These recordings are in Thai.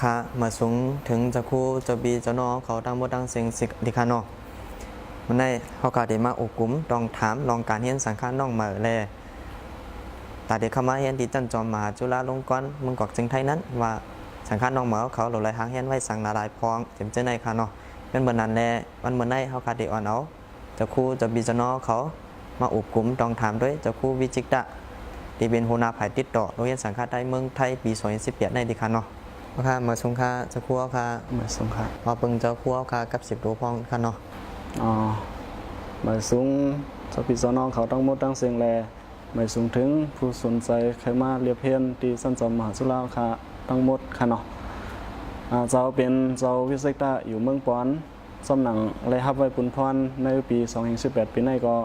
ค่ะมาสูงถึงจะคู่จะบีจะนอเขาตั้งหมดตั้งเสียงสิกดิคานอมันได้เขากาเดมาอกกลุ่มลองถามลองการเฮียนสังขารน้องมาแลแต่เด็กเข้ามาเฮียนที่จันจอมมหาจุฬาลงกรณ์เมืองกอกจึงไทยนั้นว่าสังขารน้องมาเขาหลุดไหลหางเฮียนไว้สั่งละลายพองเต็มเจ้าในค่ะเนาะเป็นเหมือนนั้นแลวันเหมือนในเขากาเดอ่อนเอาจะคู่จะบีจะนอเขามาอกกลุ่มลองถามด้วยจะคู่วิจิตะที่เป็นหัวหน้าฝ่ายติดต่อโรงเรียนสังขารไทยเมืองไทยปี2018ในดิคานเนาะค่ะมาสงค่าจะคั่วค่ะมาสูงค่ะพอเพิ่งจะคั่วค่ะกับ10ตัวพองค่ะเนาะมาสูงสปิสนองเขาตั้งหมดตั้งเสียงแลมาสูงถึงผู้สนใจใครมาเรียบเพียนตีสั้นจอมมหาสุราค่ะตั้งหมดค่ะเนาะเจ้าเป็นเจ้าวิเศษตาอยู่เมืองปอนสำนักไรฮับไว้ปุนพรในปี2018ปีนี้ก็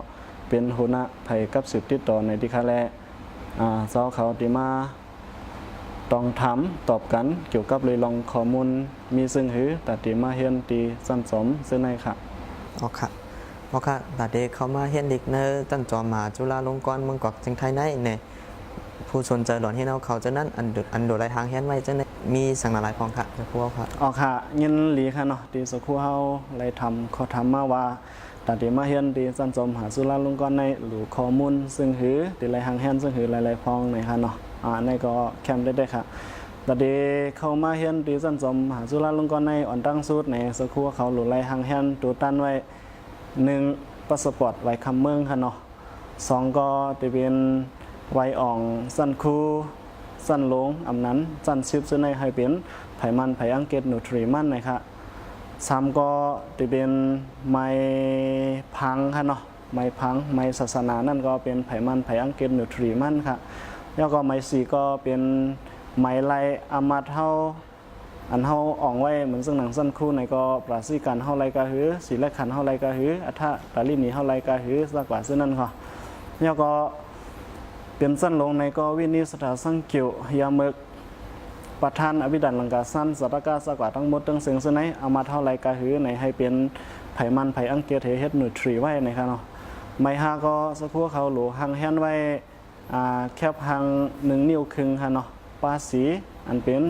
เป็นหัวหน้าไผ่กับสืบติดต่อในที่คาแลเจ้าเขาตีมาต้องถามตอบกันเกี่ยวกับเลยลองข้อมูลมีซึ่งหือตัดตีมาเฮียนตีสั้นสมซึ่งในค่ะค่ะตัดเด็กเขามาเฮียนดิกเนอร์จันจอมมหาจุฬาลงกรณ์เมืองกอกจึงไทยในเนี่ยผู้สนใจหลอนที่เราเขาจะนั้นอันโดดไรทางเฮียนไว้จะมีสั่งละลายพองค่ะจะพูดค่ะค่ะยินหลีค่ะเนาะตีสักครู่เฮาไรทำเขาทำมาว่าตัดตีมาเฮียนตีสั้นสมมหาจุฬาลงกรณ์ในหรือข้อมูลซึ่งหือตีไรทางเฮียนซึ่งหือหลายๆพองในค่ะเนาะนี่ก็แคมได้ค่ะตอนนี้เข้ามาเฮียนตีสันจอมมหาจุฬาลงกรณ์ในอ่อนตั้งสุดในสักครู่เขาหลุดไล่หางเฮียนตัวตั้นไว้1พาสปอร์ตไว้คำเมืองค่ะเนาะ2ก็จะเป็นไว้อ่องสั้นคูสั้นลงอำนั้นสั้นชิปซึ่งในให้เป็นไผ่มันไผ่อังเกตนูทรีมันนะคะ3ก็จะเป็นไม้พังค่ะเนาะไม้พังไม้ศาสนานั่นก็เป็นไผ่มันไผ่อังเกตนูทรีมันค่ะแล้วก็ไม้4ก็เป็นไม้ไล่อามาเท่าอันเฮาอ่องไว้เหมือนซึ่งหนังสั้นคู่ในก็ปราศีกันเฮาไลกาหือศีลขันเฮาไลกาหืออัฐะตาลินีเฮาไลกาหือสักกว่าซึ่งนั่นค่ะแล้วก็เป็นสั้นลงในก็วินิสถาสังเกียวยามึกประธานอภิดันลังกาสั้นสัตกาสักกว่าทั้งหมดทั้งเสียงซึ่งไหนอามาเท่าไลกาหือในให้เป็นไผ่มันไผ่อังเกตเฮ็ดนูทรีไว้ในค่ะเนาะไม้5ก็สักพวกเขาหลูหังแฮนไว้แคบหัง1 นิ้วครึ่งค่ะเนาะภาษีอันเป็น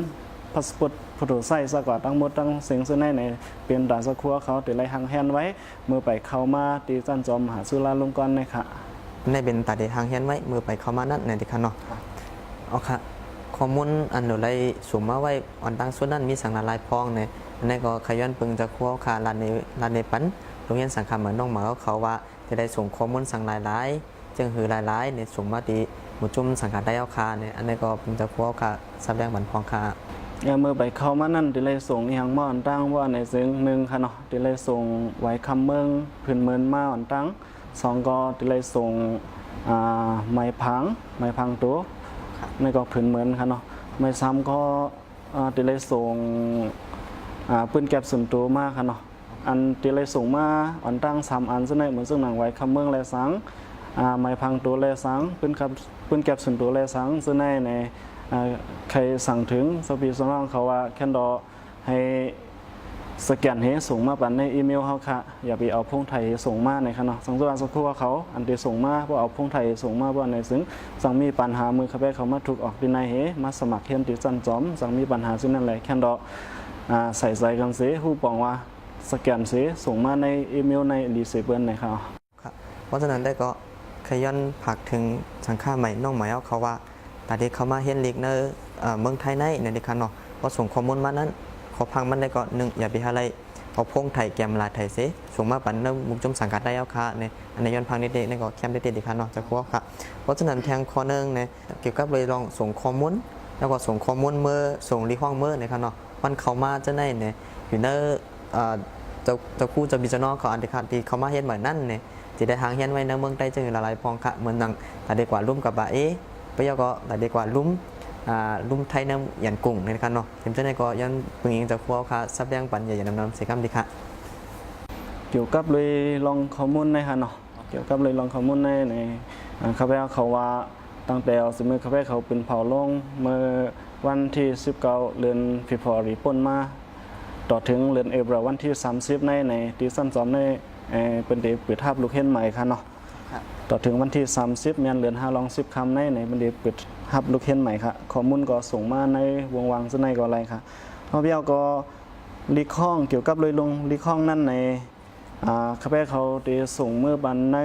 พาสปอร์ตผู้ถูกใช้สักกว่าทั้งหมดทั้งเสียงซึ่งในเป็นด่านสักครัวเขาติดไล่หังแฮนไว้มือไปเข้ามาตีจันจอมมหาจุฬาลงกรณ์ค่ะในเป็นตัดเด็กหางเฮียนไว้มือไปเข้ามานั่นในดิคานเนาะค่ะข้อมูลอันโดดไรสุ่มมาไว้อ่อนตั้งส่วนนั้นมีสั่งละลายพองเนี่ยอันนี้ก็ขย้อนปึงจะคั่วค่ะลานในปันโรงเรียนสังคมเหมือนน้องหมาเขาว่าจะได้ส่งข้อมูลสั่งหลายจึงหือหลายเนี่ยส่งมาตีหมู่จุ่มสังกัดได้เอาคาเนี่ยอันนี้ก็เป็นจะพวกคาแสดงบันพองคาเมื่อไปเข้ามานั่นติเลยส่งอย่างมาอ่อนตั้งว่าในซึ่ง1ค่ะเนาะติเลยส่งไว้คำเมืองพื้นเมืองมาอ่อนตั้ง2ก็ติเลยส่งไม้พังตัวในก็พื้นเมืองค่ะเนาะไม้3ก็ติเลยส่งปืนแก็บส่วนตัวมากค่ะเนาะอันติเลยส่งมาอ่อนตั้ง3อันซึ่งในเหมือนซึ่งหนังไว้คำเมืองและสังไม้พังตัวเลสังปืนแก็บส่วนตัวเลสังซึ่งในใครสั่งถึงสปีสน้องเขาว่าแคนดอให้สแกนให้ส่งมาปันในอีเมลเขาค่ะอย่าไปเอาพงไทยส่งมาในขณะสังสารสักครู่ว่าเขาอันที่ส่งมาเพราะเอาพงไทยส่งมาเพราะในซึ่งสั่งมีปัญหามือเขาไปเขามาถูกออกดินายเหมาสมัครเฮียนติจันจอมสั่งมีปัญหาซึ่งนั่นแหละแคนดอใส่ใจกันเสียผู้ปองว่าสแกนเสียส่งมาในอีเมลในรีเซเบิลในเขาเพราะฉะนั้นได้ก็ขย้อนผักถึงสังฆาใหม่น้องใหม่เขาว่าแต่เด็กเขามาเฮียนลีกเนอร์เมืองไทยในเด็กเขาเนาะพอส่งข้อมูลมานั้นขอพังมันได้ก็1อย่าไปอะไรเอาพงไทยแกมลาไทยเสียส่งมาปันเนื้อมุกจมสังกัดได้เอาค่ะในอันในย้อนพังนิดเด็กในก็แคมได้เด็กเขาเนาะจะคั่วค่ะเพราะฉะนั้นแทงข้อนึงในเกี่ยวกับเลยลองส่งข้อมูลแล้วก็ส่งข้อมูลเมื่อส่งรีห้องเมื่อในเขาเนาะมันเขามาจะได้เนี่ยอยู่เนอจะคู่จะบิจนอเขาอันเด็กขาดที่เขามาเฮียนเหมือนนั่นเนี่ยจะได้ทางเฮียนไว้ในเมืองใต้จึงละลายพองค่ะเหมือนดังแต่เด็กกว่ารุ่มกับบ่าไปยก็แต่ดีกว่าลุ่มไทยน้ำหยันกุ้งในการเนาะเห็นเจ้าในก็ยันปึงยิงจะคั่วค่ะซับแดงปันใหญ่ๆน้ำเสียกัมดีค่ะเกี่ยวกับเลยลองข้อมูลในค่ะเนาะเกี่ยวกับเลยลองข้อมูลในข้าพเจ้าเขาว่าตั้งแต่เอาสมัยข้าพเจ้าเขาเป็นเผาลงเมื่อวันที่19เดือนฟิพอรีป่นมาต่อถึงเดือนเอพริลวันที่30ในที่สั้นจอมในเป็นเดือนเปิดทับลูกเห็นใหม่ค่ะเนาะต่อถึงวันที่30เดือนเดือน5ลอง10คำในเป็นเดือนเปิดฮับลูกเห็นใหม่ค่ะข้อมูลก็ส่งมาในวงวางซึ่งในก็อะไรค่ะ เขาเบี้ยวก็ลีข้องเกี่ยวกับเลยลงลีข้องนั่นในข้าพเจ้าเขาได้ส่งเมื่อบันใน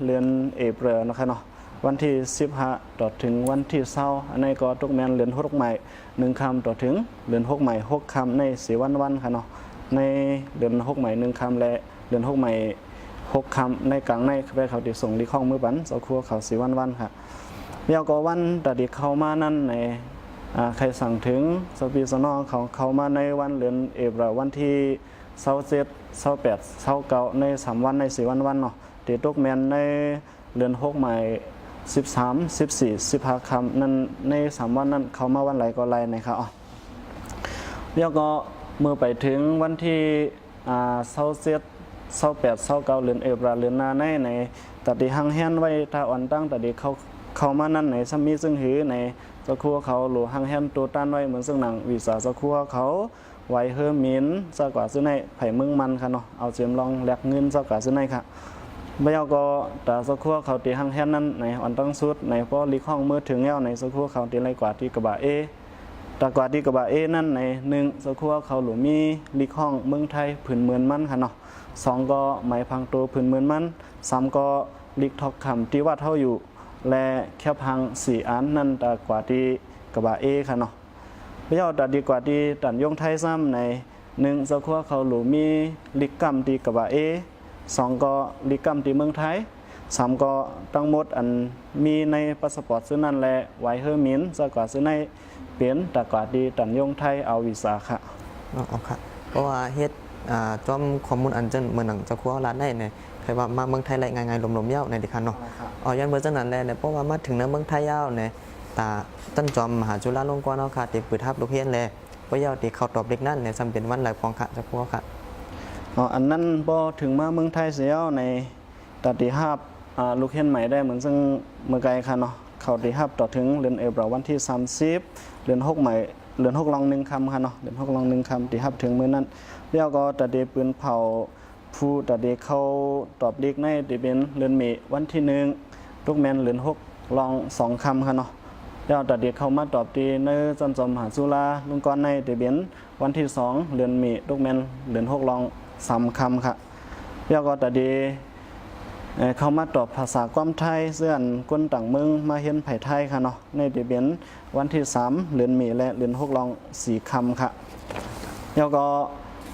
เดือนเอพฤลนะคะเนาะวันที่15ต่อถึงวันที่20อันนี้ก็ตกแมนเดือน6ใหม่1คำต่อถึงเดือน6ใหม่6คำใน4วันค่ะเนาะในเดือน6ใหม่1คำและเดือน6ใหม่6คำในกลางในข้าพเจ้าเขาได้ส่งลีข้องเมื่อบันเสาครัวเขา4วันค่ะเบี้ยวก็วันตัดดีเข้ามานั่นในใครสั่งถึงสปีสนอเขามาในวันเดือนเอพฤลวันที่27 28 29ใน3วันใน4วันเนาะตีตกแมนในเดือน6ใหม่13 14 15คำนั้นใน3วันนั้นเขามาวันไหนก็ไหนนะครับแล้วก็เมื่อไปถึงวันที่27 28 29เดือนเอพฤลเดือนหน้าในตัดดีหังแฮนไว้ถ้าอ่อนตั้งตัดดีเขามานั่นในสมีซึ่งหือในสักครัวเขาหรือหังแฮนตัวต้านไว้เหมือนซึ่งหนังวิสาสักครัวเขาไว้เฮอร์มินซะกว่าซื้อในไผ่เมืองมันค่ะเนาะเอาเสียมลองแลกเงินซะกว่าซื้อในค่ะไม่เอาก็แต่สักครัวเขาตีหังแฮนนั้นในอ่อนตั้งสุดในพอลีข้องมือถึงแล้วในสักครัวเขาตีไรกว่าที่กระบะแต่กว่าที่กระบะนั่นใน1สักครัวเขาหรือมีลีข้องเมืองไทยผืนเมือนมันค่ะเนาะ2ก็ไม้พังตัวผืนเมือนมัน3ก็ลีกทอกคำที่ว่าเท่าอยู่และแค่พัง4อันนั่นแต่กว่าที่กระบะค่ะเนาะไม่เอาแต่ดีกว่าที่ตันยงไทยซ้ำใน1สักครัวเขาหรือมีลีกกรรมที่กระบะ2ก็ลีกกรรมที่เมืองไทย3ก็ทั้งหมดอันมีในพาสปอร์ตซื้อนั่นแหละไว้เฮอร์มินซะกว่าซื้อในเปลี่ยนแต่กว่าที่ตันยงไทยเอาวีซ่าค่ะค่ะเพราะว่าเฮ็ดจอมข้อมูลอันเจนเหมือนหนังจะครัวร้านได้เนี่ยใครว่ามาเมืองไทยไรง่ายๆลมๆเย้าในดิคันเนาะยันเบอร์จังนั้นแหละเนี่ยเพราะว่ามาถึงในเมืองไทยเย้าเนี่ยตาต้นจอมมหาจุฬาลงกรณ์เนาะค่ะติดปืนทับลูกเฮียนเลยเพราะเย้าติเขาตอบเด็กนั่นเนี่ยจำเป็นวันไหลฟองค่ะจะครัวค่ะอันนั้นพอถึงมาเมืองไทยเสียในตัดที่ลูกเฮียนใหม่ได้เหมือนซึ่งเมื่อไกลค่ะเนาะเขาที่ต่อถึงเดือนเอพฤลวันที่30เดือน6ใหม่เดือน6ลอง1คำค่ะเนาะเดือน6ลอง1คำที่ถึงมื้อนั้นแล้วก็ตัดที่ปืนเผาผู้ตัดที่เขาตอบเด็กในที่เป็นเดือนเมษวันที่1ทุกแมนเดือน6ลอง2คำค่ะเนาะแล้วตัดที่เขามาตอบตีในจันทร์จอมมหาจุฬาลงกรณ์ในที่เป็นวันที่2เดือนเมษทุกแมนเดือน6ลอง3คำค่ะแล้วก็ตัดที่เขามาตอบภาษาความไทยเสื่อนก้นต่างเมืองมาเห็นไผ่ไทยค่ะเนาะในเดือนวันที่3เดือนเมษและเดือน6ลอง4คำค่ะแล้วก็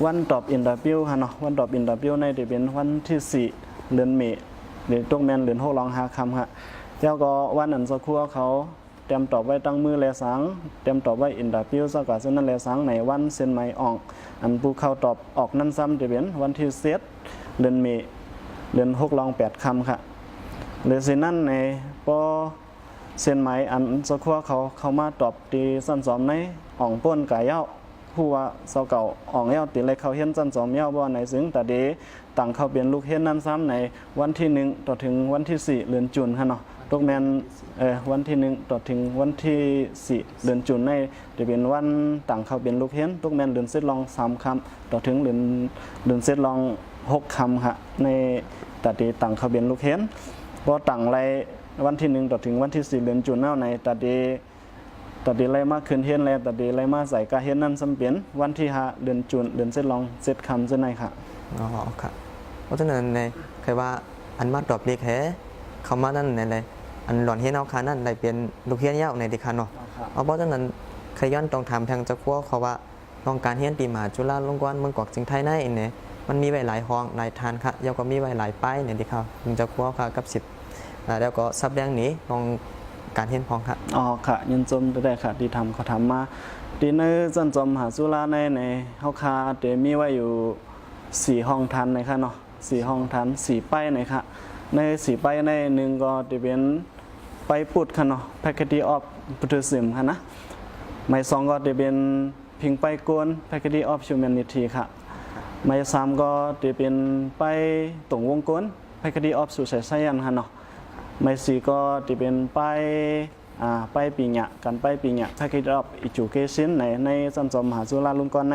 วันตอบอินเตอร์วิวค่ะเนาะวันตอบอินเตอร์วิวในเดือนวันที่4เดือนเมษเดือนตุกแมนเดือน6ลอง5คำค่ะแล้วก็วันอันสักครู่เขาเตรียมตอบไว้ตั้งมือแลสังเตรียมตอบไว้อินเตอร์วิวซะก่อนซึ่งนั่นแลสังในวันเซ็นไม้ออกอันผู้เข้าตอบออกนั่นซ้ำเดือนวันที่7เดือนเมษเดือน6ลอง8คำค่ะหรือสินั่นในพอเซ็นไม้อันสักครู่เขามาตอบตีสั้นสอมในอ่องป้นกายเย้าผู้ว่าเสาเก่าอ่องเย้าติเลยเขาเห็นสั้นสอมเย้าบ่ไหนซึ่งแต่เดต่างเขาเปลี่ยนลูกเห็นนั่นซ้ำในวันที่1ต่อถึงวันที่4เดือนจุนค่ะเนาะตกแมนวันที่1ต่อถึงวันที่4เดือนจุนในจะเป็นวันต่างเขาเปลี่ยนลูกเห็นตกแมนเดือนเซตลอง3คำต่อถึงเดือนเซตลอง6คำค่ะในตัดดีต่างเขาเปลี่ยนลูกเห็นพอต่างไรวันที่1ต่อถึงวันที่4เดือนจุนเน่าในตัดดีไรมาคืนเห็นแล้วตัดดีไรมาใส่กาเห็นนั่นซ้ำเปลี่ยนวันที่5เดือนจุนเดือนเซตลอง7คำเส้นในค่ะค่ะเพราะฉะนั้นในใครว่าอันมาตอบเรียกแห่เขามานั่นในเลยอันหลอนเฮียนเอาคานั่นได้เป็นลูกเฮียนเย้าในดิคันเนาะเพราะฉะนั้นใครย้อนต้องถามทางเจ้าครัวเขาว่าลองการเฮียนปีมหาจุฬาลงกรณ์เมืองกอกจิงไทยในเนี่ยมันมีไว้หลายห้องหลายทานค่ะแล้วก็มีไว้หลายป้ายเนี่ยดิครับมึงจะครัวค่ะกับ10แล้วก็ซับแดงนี้ลองการเฮียนพองค่ะค่ะยินจมได้ค่ะที่ทำเขาทำมาดีในจันจอมมหาจุฬาในเฮาคาเดมีไว้อยู่4ห้องทันในค่ะเนาะ4ห้องทัน4ป้ายในค่ะใน4ป้ายใน1ก็จะเป็นไปปุดค่ะเนาะ Faculty of Buddhism ค่ะนะหมาย2ก็จะเป็นพิงไปกวน Faculty of Humanity ค่ะหมาย3ก็จะเป็นไปตรงวงกลม Faculty of Social Science ค่ะเนาะหมาย4ก็จะเป็นไปปีหยะกันไปปีหยะ Faculty of Education ในจันทร์จอมมหาจุฬาลงกรณ์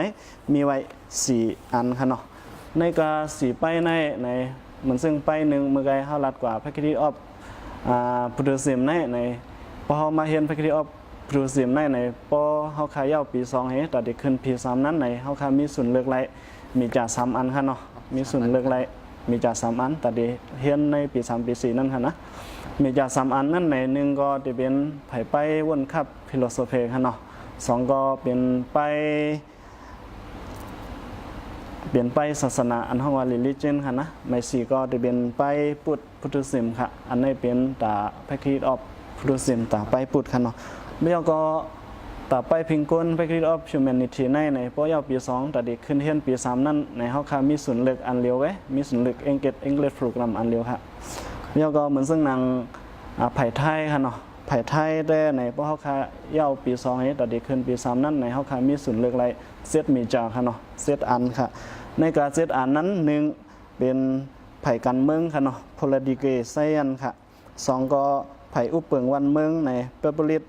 มีไว้4อันค่ะเนาะในก็4ป้ายในเหมือนซึ่งป้ายหนึ่งเมื่อไกลเฮาลัดกว่า Faculty of Buddhismในพอเฮามาเรียน Faculty of ปรูซิมในปอเฮาคาเย้าปี2เฮแต่ได้ขึ้นปี3นั้นในเฮาคามีศูนย์เลือกไล่มีจ่า3อันค่ะเนาะมีศูนย์เลือกไล่มีจ่า3อันแต่ได้เฮียนในปี3ปี4นั่นค่ะนะมีจ่า3อันนั้นใน1ก็จะเป็นไผไปวนคับฟิโลโซฟีค่ะเนาะ2ก็เป็นไปเปลี่ยนไปศาสนาอันห้องว่า religion ค่ะนะไม่4ก็จะเป็นไปพุทธซิมค่ะอันนี้เป็นตา practice of พุทธซิมตาไปพุทธค่ะเนาะไม่เอาก็ตาไปพิงก้น practice of humanity ในปอยาวปี2แต่เด็กขึ้นเฮียนปี3นั่นในเฮาค่ะมีศูนย์เลือกอันเลียวไว้มีศูนย์เลือก English program อันเลียวค่ะไม่เอาก็เหมือนซึ่งนางไผ่ไทยค่ะเนาะไผ่ไทยได้ในปอเฮาค่ะยาวปี2เฮแต่เด็กขึ้นปี3นั่นในเฮาค่ะมีศูนย์เลือกไรเซตมีจาค่ะเนาะเซตอันค่ะในการเซตอันนั้น1เป็นไผ่กันเมืองค่ะเนาะ political science ค่ะ2ก็ไผ่อุปเปิงวันเมืองใน public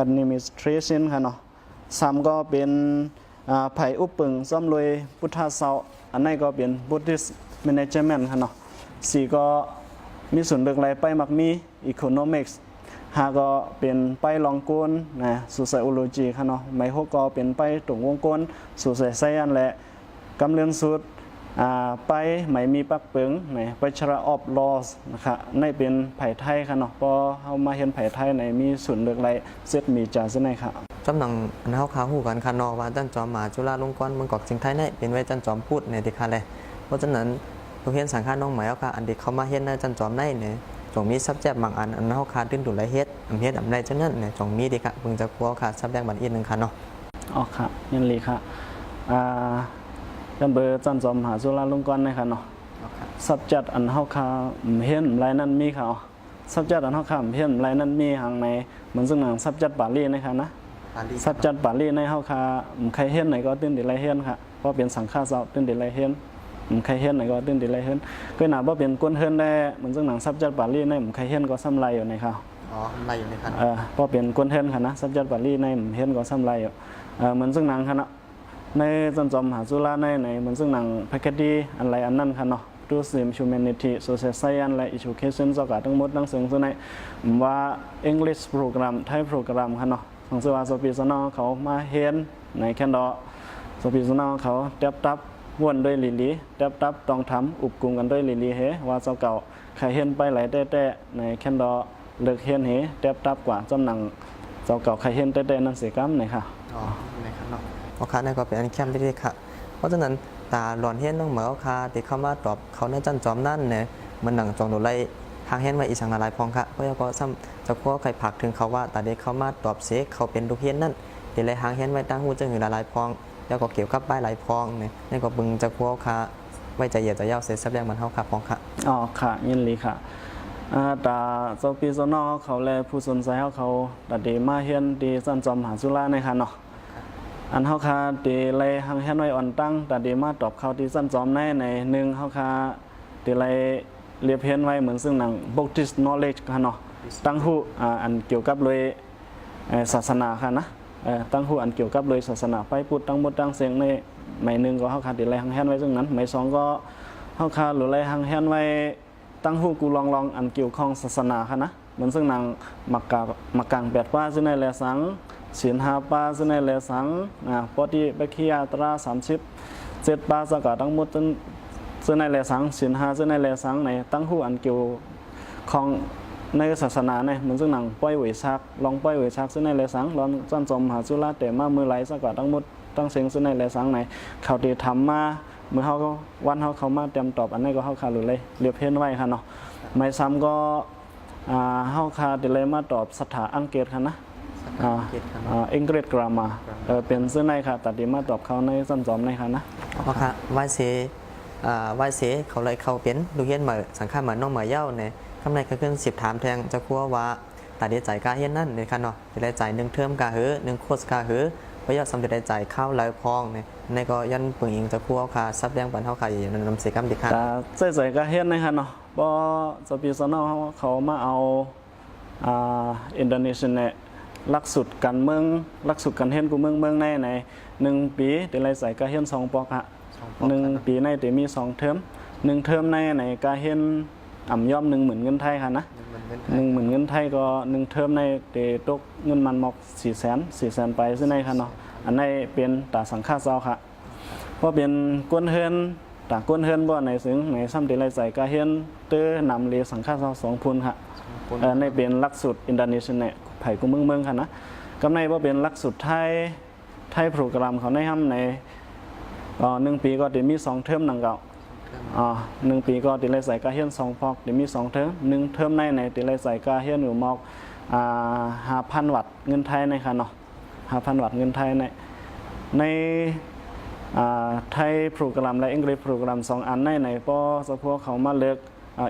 administration ค่ะเนาะ3ก็เป็นไผ่อุปเปิงซ่อมรวยพุทธเสาอันนี้ก็เป็น Buddhist management ค่ะเนาะ4ก็มีส่วนเลือกไรไปมักมี economics 5ก็เป็นไปลองโกนนะ sociology ค่ะเนาะหมาย6ก็เป็นไปตรงวงกล social science และกำเนิดสุดไปไม่มีปักเปิงในไปชราออฟลอสนะคะในเป็นไผ่ไทยค่ะเนาะพอเฮามาเห็นไผ่ไทยในมีศูนย์เลือกไรเซตมีจ่าซะในค่ะจำหนังอันเฮาขาฮู้กันค่ะเนาะว่าจันจอมมหาจุฬาลงกรณ์เมืองกอกสิงห์ไทยในเป็นไว้จันจอมพูดในที่ค่ะเลยเพราะฉะนั้นโรงเรียนสังฆาน้องหมายเอาค่ะอันที่เขามาเฮ็ดในจันจอมในเนี่ยจงมี subject บางอันเฮาขาดึงดูแลเฮ็ดอำเฮ็ดอำใดจังนั้นเนี่ยจงมีดีค่ะเพิ่งจะกลัวค่ะ subject บัดอีกนึงค่ะเนาะอ๋อค่ะยันลีค่ะจันเบอร์จันจอมหาจุฬาลงกรณ์นะคะเนาะsubject อันเฮาคาเห็นหลายนั้นมีค่ะ subject อันเฮาคาเห็นหลายนั้นมีหังในเหมือนซึ่งหนัง subject บาลีนะคะนะ subject บาลีในเฮาคาใครเห็นไหนก็ตื่นดีไรเห็นค่ะเพราะเป็นสังฆาเจ้าตื่นดีไรเห็นใครเห็นไหนก็ตื่นดีไรเห็นก็น่าบ่เป็นก้นเห็นได้เหมือนซึ่งหนัง subject บาลีในใครเห็นก็ซ้ำไรอยู่ในค่ะอ๋อไรอยู่ในค่ะเพราะเป็นก้นเห็นค่ะนะ subject บาลีในเห็นก็ซ้ำไรอยู่เหมือนซึ่งหนังค่ะนะในจันจอมหาจุฬาในเหมือนซึ่งหนังแพคเกจดีอะไรอันนั้นค่ะเนาะดูสิม humanity social science และ education สกัดทั้งหมดทั้งซึ่งในว่า English program Thai program ค่ะเนาะของสวาสปีสนอเขามาเห็นในแคนดอสปีสนอเขาเต็บตับวนด้วยลิลีเต็บตับต้องทำอุบกุมกันด้วยลิลีเฮว่าเจ้าเก่าใครเห็นไปหลายแต่ในแคนดอเลิกเห็นเฮเต็บตับกว่าจำหนังเจ้าเก่าใครเห็นแต่นั่นเสียกรรมค่ะอ๋อในค่ะเนาะโอเคนั่นก็เป็นอันแคมที่ค่ะเพราะฉะนั้นตาหลอนเฮียนน้องเหมือค่ะที่เข้ามาตอบเขาในจันจอมนั่นเนี่ยมันหนังจองดูไล่ทางเฮียนมาอีสังอะไรพองค่ะเพราะก็ซ้ำจะพวกใครผักถึงเขาว่าตาเด็กเข้ามาตอบเสกเขาเป็นลูกเฮียนนั่นที่ไรหางเฮียนไว้ตั้งหูจึงหือหลายพองแล้วก็เกี่ยวกับใบหลายพองเนี่ยนี่ก็บึงจะพวกค่ะไว้ใจเหยียดจะเย้าเสร็จสับแรงมันเท่าค่ะพองค่ะอ๋อค่ะยินดีค่ะตาโซปีโซนอเขาและผู้สนใจเขาตัดเดมาเฮียนดีจันจอมหาจุฬาในค่ะเนาะอันเฮาคาเดไลหังแฮนไว้อ่อนตั้งแต่เดมาตอบเขาที่สั้นจอมใน1เฮาคาเดไลเรียบเห็นไว้เหมือนซึ่งหนัง Buddhist knowledge ค่ะเนาะตั้งหูอันเกี่ยวกับเลยศาสนาค่ะนะตั้งหูอันเกี่ยวกับเลยศาสนาไปพุทธทั้งหมดทั้งเสียงในหมาย1ก็เฮาคาเดไลหังแฮนไว้ซึ่งนั้นหมาย2ก็เฮาคาหรือไลหังแฮนไว้ตั้งหูกูลองอันเกี่ยวข้องศาสนาค่ะนะเหมือนซึ่งหนังมักกัง8ว่าซึ่งในแลสังศีล5ปาซึ่งในเลสังปฏิบัติขียตรา37ปาสกัดทั้งหมดซึ่งในเลสังศีล5ซึ่งในเลสังในตั้งหูอันเกี่ยวของในศาสนาเนี่ยเหมือนซึ่งหนังป้อยเวชักลองป้อยเวชักซึ่งในเลสังลองจันจอมหาจุฬาแต่มามือไหลสกัดทั้งหมดตั้งเสียงซึ่งในเลสังไหนเขาที่ทำมาเมื่อเขาวันเขามาเตรียมตอบอันนี้ก็เขาขาดหรือเลยเรียบเพ้นไว้ค่ะเนาะไม่ซ้ำก็เขาขาดเลยมาตอบสถาอังกฤษค่ะนะอังกฤษกรามาเป็นซึ่งในค่ะตัดดีมาตอบเขาในสั้นจอมในค่ะนะเพราะค่ะวายเสเขาเลยเขาเป็นลูกเฮียนเหมือสังฆาเหมือนน้องเหมือเย้าเนี่ยคำในก็ขึ้น10ถามแทงจะกลัวว่าตัดดีใจกาเฮียนนั่นเลยค่ะเนาะจะได้จ่าย1เทอมกาหือ1โคสกาหือเพราะยอดสำจะได้จ่ายข้าวไหลพองเนี่ยในก็ยันปึงอิงจะกลัวค่ะซับแดงปันเท่าค่ะอย่างนั้นนำเสียกรรมดีค่ะแต่ใจกาเฮียนในค่ะเนาะพอสปีซอนเขามาเอาอินโดนีเซียเนี่ยลักสุดการเมืองลักสุดการเฮียนกูเมืองใน1ปีแต่ไรใส่กาเฮียน2ปอกฮะ1ปีในแต่มี2เทอม1เทอมในกาเฮียน อ่ำย่อม10,000เงินไทยค่ะนะ10,000เงินไทยก็1เทอมในเตตกเงินมันหมอก400,000ไปซึ่งในค่ะเนาะอันในเป็นตาสังฆาเซาค่ะเพราะเป็นกวนเฮือนตากวนเฮือนบ่ในซึ่งในซ้ำเตไลใส่กาเฮียนเตอนำเลสังฆาเซา2พุนค่ะในเป็นหลักสูตรอินโดนีเซียเนี่ยไผกูเมืองค่ะนะกำในบ่เป็นหลักสูตรไทยโปรแกรมเขาในห้ำใน1 ปีก็จะมี2เทอมนังเก่า1 ปีก็ติเลยใส่กาเฮียน2ปอกจะมี2เทอม1เทอมในติเลยใส่กาเฮียนอยู่มอก5,000 วัตต์เงินไทยในค่ะเนาะ5,000 วัตต์เงินไทยในไทยโปรแกรมและอังกฤษโปรแกรม2 อันในปอสะพวกเขามาเลือก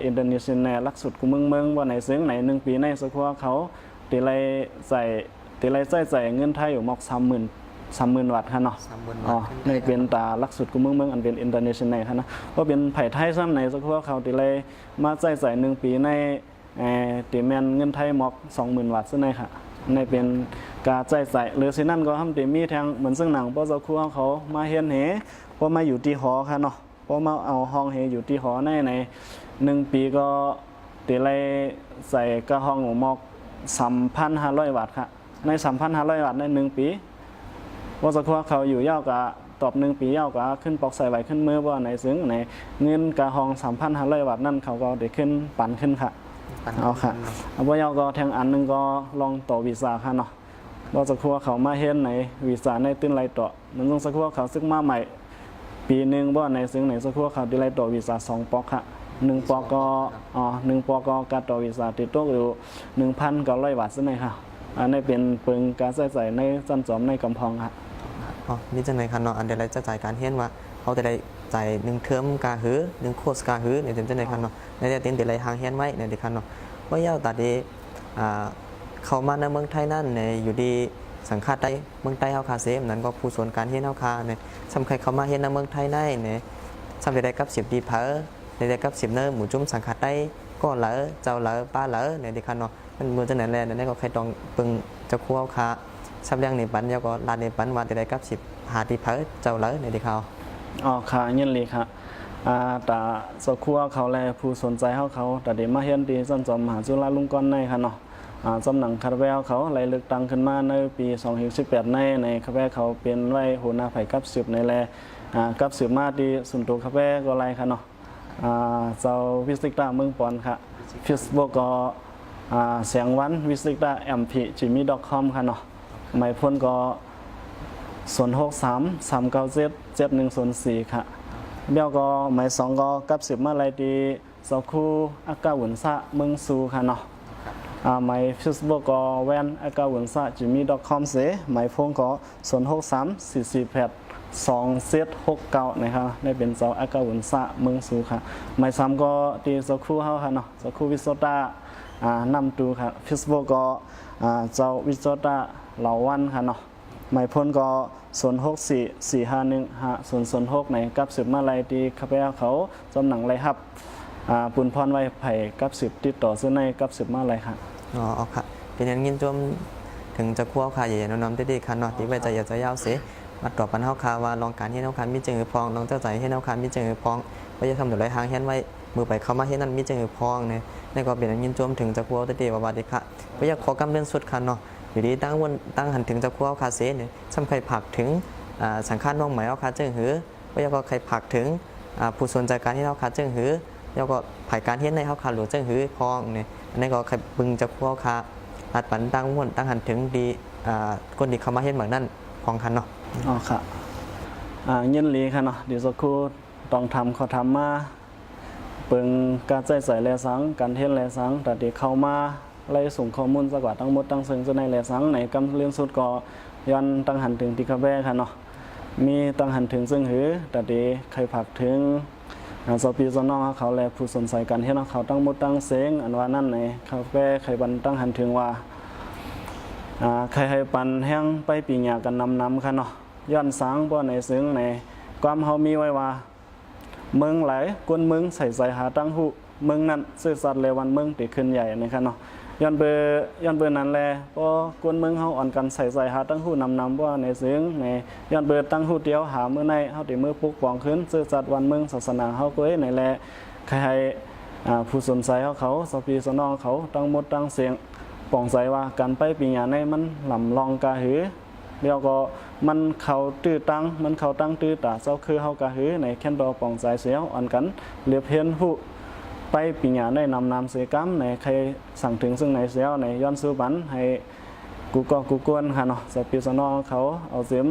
อินโดนีเซียในหลักสูตรกูเมืองว่าในซึ่งใน1 ปีในสะพวกเขาติเลยใส่เงินไทยอยู่มอก30,000 วัตต์ค่ะเนาะในเป็นตาหลักสูตรกูเมืองอันเป็นอินโดนีเซียในค่ะนะเพราะเป็นไผ่ไทยซ้ำในสะพวกเขาติเลยมาใส่1 ปีในติแมนเงินไทยมอก20,000 วัตต์ซึ่งในค่ะในเป็นการใส่หรือสินั่นก็ทำติมีทางเหมือนซึ่งหนังเพราะสะพวกเขามาเฮียนเหเพราะมาอยู่ที่หอค่ะเนาะเพราะมาเอาห้องเหอยู่ที่หอใน1 ปีก็ติเลยใส่กระห้องมอก 3,500 วัตต์ค่ะใน 3,500 วัตต์ใน1 ปีว่าสักว่าเขาอยู่ยาวกับตอบ1 ปียาวกับขึ้นปอกใส่ไหวขึ้นมือว่าในซึ่งในเงินกระห้อง 3,500 วัตต์นั่นเขาก็ได้ขึ้นปั่นขึ้นค่ะเอาค่ะเอาว่ายาวก็แทงอันนึงก็ลองต่อวีซ่าค่ะเนาะว่าสักว่าเขามาเห็นในวีซ่าในตื้นไรต่อมันต้องสักว่าเขาซึกมาใหม่ปีนึงว่าในซึ่งในสักว่าเขาได้ไรต่อวีซ่า2 ปอกค่ะ1 ปอกก็1 ปอกก็การต่อวีซ่าติดตัวอยู่ 1,900 วัตต์ซึ่งในค่ะอันนี้เป็นเปิงการใส่ในจันจอมในกำพองค่ะนี่จังไหนคะเนาะอันเดลัยจะจ่ายการเฮียนว่าเขาจะได้จ่าย1 เทอมกาหือ1 โคสกาหือเนี่ยจังไหนคะเนาะในแต่เดลัยหางเฮียนไว้เนี่ยดิคะเนาะว่ายาวตัดดีเขามาในเมืองไทยนั่นเนี่ยอยู่ดีสังฆาได้เมืองไทยเฮาคาเซมนั้นก็ผู้ส่วนการเฮียนเฮาคาเนี่ยสำคัญเขามาเฮียนในเมืองไทยได้เนี่ยสำเร็จได้กับ10 ดีเพอได้กับ10 เนอหมู่จุ่มสังฆาได้ก็เหลอเจ้าเหลอป้าเหลอเนี่ยดิคะเนาะมันมือจังไหนแลเนี่ยก็ใครต้องปึงจะคั่วคาซับเลี้ยงในปันแล้วก็ลาในปันว่าได้กับ10 หาดีเพอเจ้าเหลอเนี่ยดิเขาค่ะเงี้ยเลยค่ะแต่สคั่วเขาแลผู้สนใจเขาแต่เดี๋ยวมาเฮียนดีสันจอมมหาจุฬาลงกรณ์ในค่ะเนาะสำนักคาราเวลเขาไหลเลือกตั้งขึ้นมาในปี2018ในคาเวเขาเป็นไว้หัวหน้าไผ่กับสืบในแลกับสืบมาดีสุนทรคาเวก็ไรค่ะเนาะเจ้าวิสิตาเมืองปอนค่ะฟิสบุ๊กก็เสียงวันวิสิตาmp.jimmy.com ค่ะเนาะหมายพ้นก็063-397-7104ค่ะเบี้ยวก็หมาย2ก็กับสืบมาไรดีสคูอากาหวนซะเมืองซูค่ะเนาะหมาย Facebook ก็แวนอากาหวนซะ jimmy.com เสหมายพงก็063-448-2769นะครับได้เป็นเจ้าอากาหวนซะเมืองซูค่ะหมาย3ก็ตีสคูเฮาค่ะเนาะสคูวิโซตานำตูค่ะ Facebook ก็เจ้าวิโซตาเหล่าวันค่ะเนาะหมายพ้นก็064-451-5006ในกับสืบมาไลตีคาเฟ่เขาจำหนังไรครับปุนพรไว้ไผ่กับสืบติดต่อซื้อในกับสืบมาไลค่ะค่ะเป็นอย่างนี้จมถึงจะคั่วค่ะใหญ่ๆน้องๆได้ๆค่ะเนาะที่ไว้ใจอยากจะยาวเสียมาตอบปัญหาค่ะว่าลองการที่น้องคันมีเจงพองลองเจ้าใจให้น้องคันมีเจงพองว่าจะทำอย่างไรทางเห็นไว้มือไปเข้ามาเห็นนั้นมีเจงพองเนี่ยในก็เป็นอย่างนี้จมถึงจะคั่วได้ๆว่าดีค่ะก็อยากขอกำเนิดสุดค่ะเนาะอยู่ดีตั้งหันถึงจะคั่วคาเซ่เนี่ยซ้ำใครผักถึงสังฆาน้องหมายเอาคาเจิ้งหือว่าอยากก็ใครผักถึงผู้สนใจการที่เราคาเจิ้งหือแล้วก็ผ่ายการเห็นในเขาคาหลวงเจิ้งหือพองเนี่ยอันนี้ก็ใครบึงจะคั่วคาอัดปันตั้งม้วนตั้งหันถึงดีคนดีเข้ามาเห็นเหมือนนั่นพองคันเนาะค่ะเงินลีค่ะเนาะเดี๋ยวสักครู่ต้องทำเขาทำมาเปิงการใจใส่แลสังการเห็นแลสังแต่เดี๋ยวเข้ามาไล่ส่งข้อมูลสักว่าทั้งหมดตั้งซึ่งจะในแลสังในกำเรื่องสุดก็ย้อนตั้งหันถึงที่คาเฟ่ค่ะเนาะมีตั้งหันถึงซึ่งหือแต่เดี๋ยวใครผักถึงสปีซอนน้องเขาแลผู้สนใจกันเห็นเขาตั้งหมดตั้งเสียงอันว่านั่นในคาเฟ่ใครบันตั้งหันถึงว่าใครให้ปันแห้งไปปีหยากันนำค่ะเนาะย้อนสังเพราะในซึ่งในความเขามีไว้ว่าเมืองไหลกวนเมืองใส่หาตั้งหูเมืองนั้นซื่อสัตย์เลวันเมืองติขึ้นใหญ่นะครับเนาะย้อนเบอร์นั้นแลเพราะกวนเมืองเขาอ่อนกันใส่หาตั้งหูนำว่าในซึ่งในย้อนเบอร์ตั้งหูเดียวหาเมื่อในเขาติมือปุกปองขึ้นซื่อสัตย์วันเมืองศาสนาเขาก็ในแลใครให้ ผู้สนใจเขาสปีสนองเขาตั้งหมดตั้งเสียงปองใจว่าการไปปีหยาในมันลำลองกะหือแล้วก็มันเขาตื้อตั้งมันเขาตั้งตื้อตาเจ้าคือเฮากะหือในแค่นดอปองใจเสียวอันกันเรียบเพียนผู้ไปปีหยาในนำนำเสียกรรมในใครสั่งถึงซึ่งในเสียวในย้อนสู้บันให้กูก็กูกวนค่ะเนาะสปีสนองเขาเอาเสียม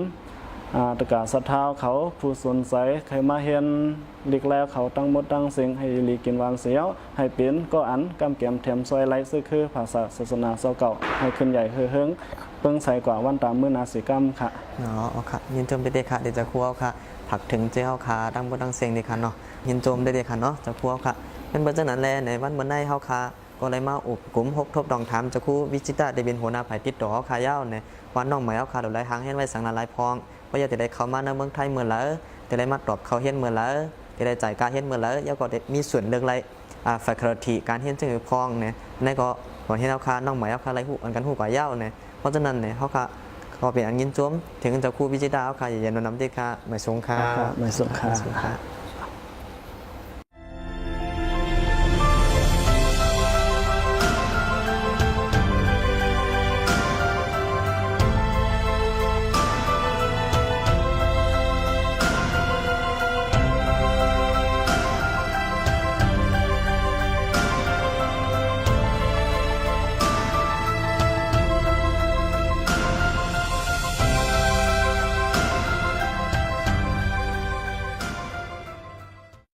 ตะกาศรัทธาเขาผู้สนใจใครมาเห็นลิกแล้วเขาตั้งหมดตั้งเสียงให้ลีกินวานเสียวให้เปลี่ยนก็อันกำเกียมเทียมซอยไรซึ่งคือภาษาศาสนาเศร้าเก่าให้ขึ้นใหญ่เฮืองเพิ่งใส่กว่าวันตามมื้อนาสิกรรมค่ะเนาะค่ะยินโจมได้ๆค่ะเดี๋ยวจะครัวค่ะผักถึงเจ้าค่ะดังบ่ดังเสียงดีค่ะเนาะยินโจมได้ๆค่ะเนาะจะครัวค่ะเป็นเบิ่งจังนั้นแลในวันมื้อในเฮาค่ะก็เลยมาอุบกลุ่มฮกทบดองถามจะครูวิจิตรได้เป็นหัวหน้าฝ่ายติดต่อเฮาค่ะยาวในวันน้องใหม่เฮาค่ะโดยหลายหางเฮ็ดไว้สังหลายพองว่าอยากจะได้เข้ามาในเมืองไทยเมื่อไหร่จะได้มาตอบเขาเฮ็ดเมื่อไหร่จะได้จ่ายการเฮ็ดเมื่อไหร่แล้วก็ได้มีส่วนเรื่องไรfaculty การเฮ็ดจึงพองเนี่ยในก็ก่อนที่เฮาค่ะน้องใหม่เฮาค่ะไรฮู้อันกันฮู้กว่ายาวเนี่ยเพราะฉะนั้นเนี่ยเฮาค่ะก็เป็นอันยินจมถึงจะครูวิจิตรเฮาค่ะอย่าโน้มนำที่ค่ะหมายสงค่ะ ไม่สุขค่ะ ค่ะ